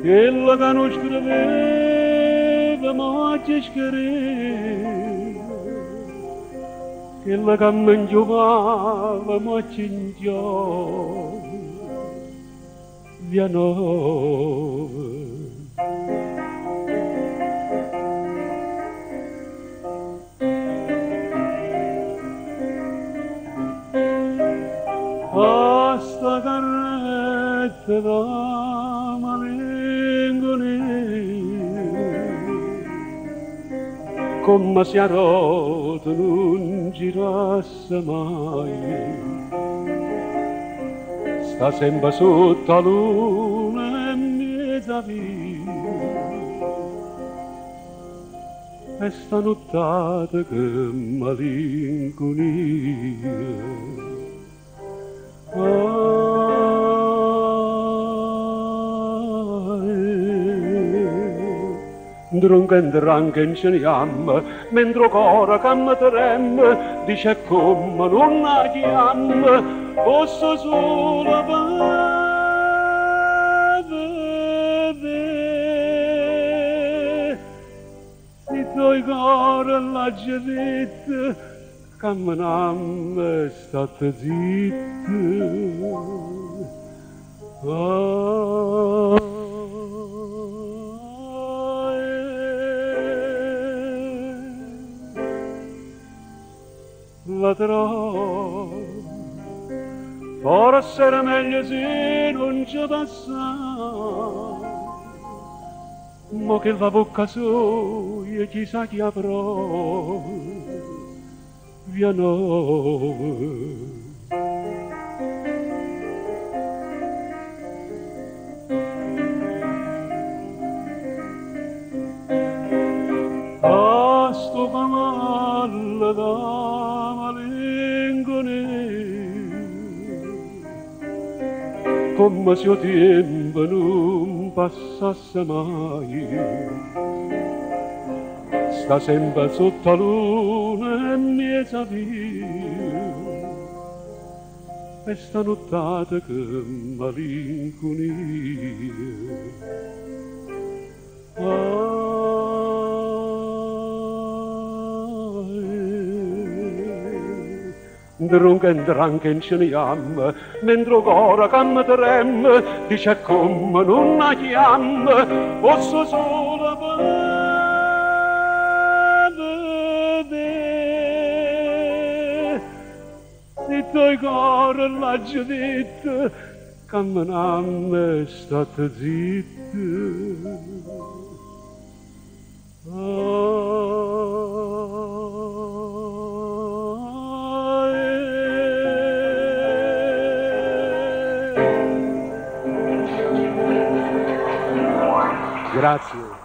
Quella che non scriveva ma ci scriveva, quella che non giocava ma ci ingiova, via noi. Sta carretta da malinconia, come si a rota non girasse mai, sta sempre sotto la luna e mezza via, e sta nottata che malinconia. Drunken inceniam, mentre cora che mi trem, dice come non la chiam, posso solo vedere. Se tuoi cora la geletta, camminam state zitte. Ladrò, forse era meglio se non ci passava, ma che la bocca sua chissà chi avrò, via noi. A sto cavallo da malinconia, come se il tempo non passasse mai, sta sempre sotto la luna e mezza via, e sta nottata che malinconia. Drunken ceniam, mentre cora che mi trem, dice come non la chiam, posso solo vedere. Se tuoi cora l'ha già detto, camminam state zitte. Grazie.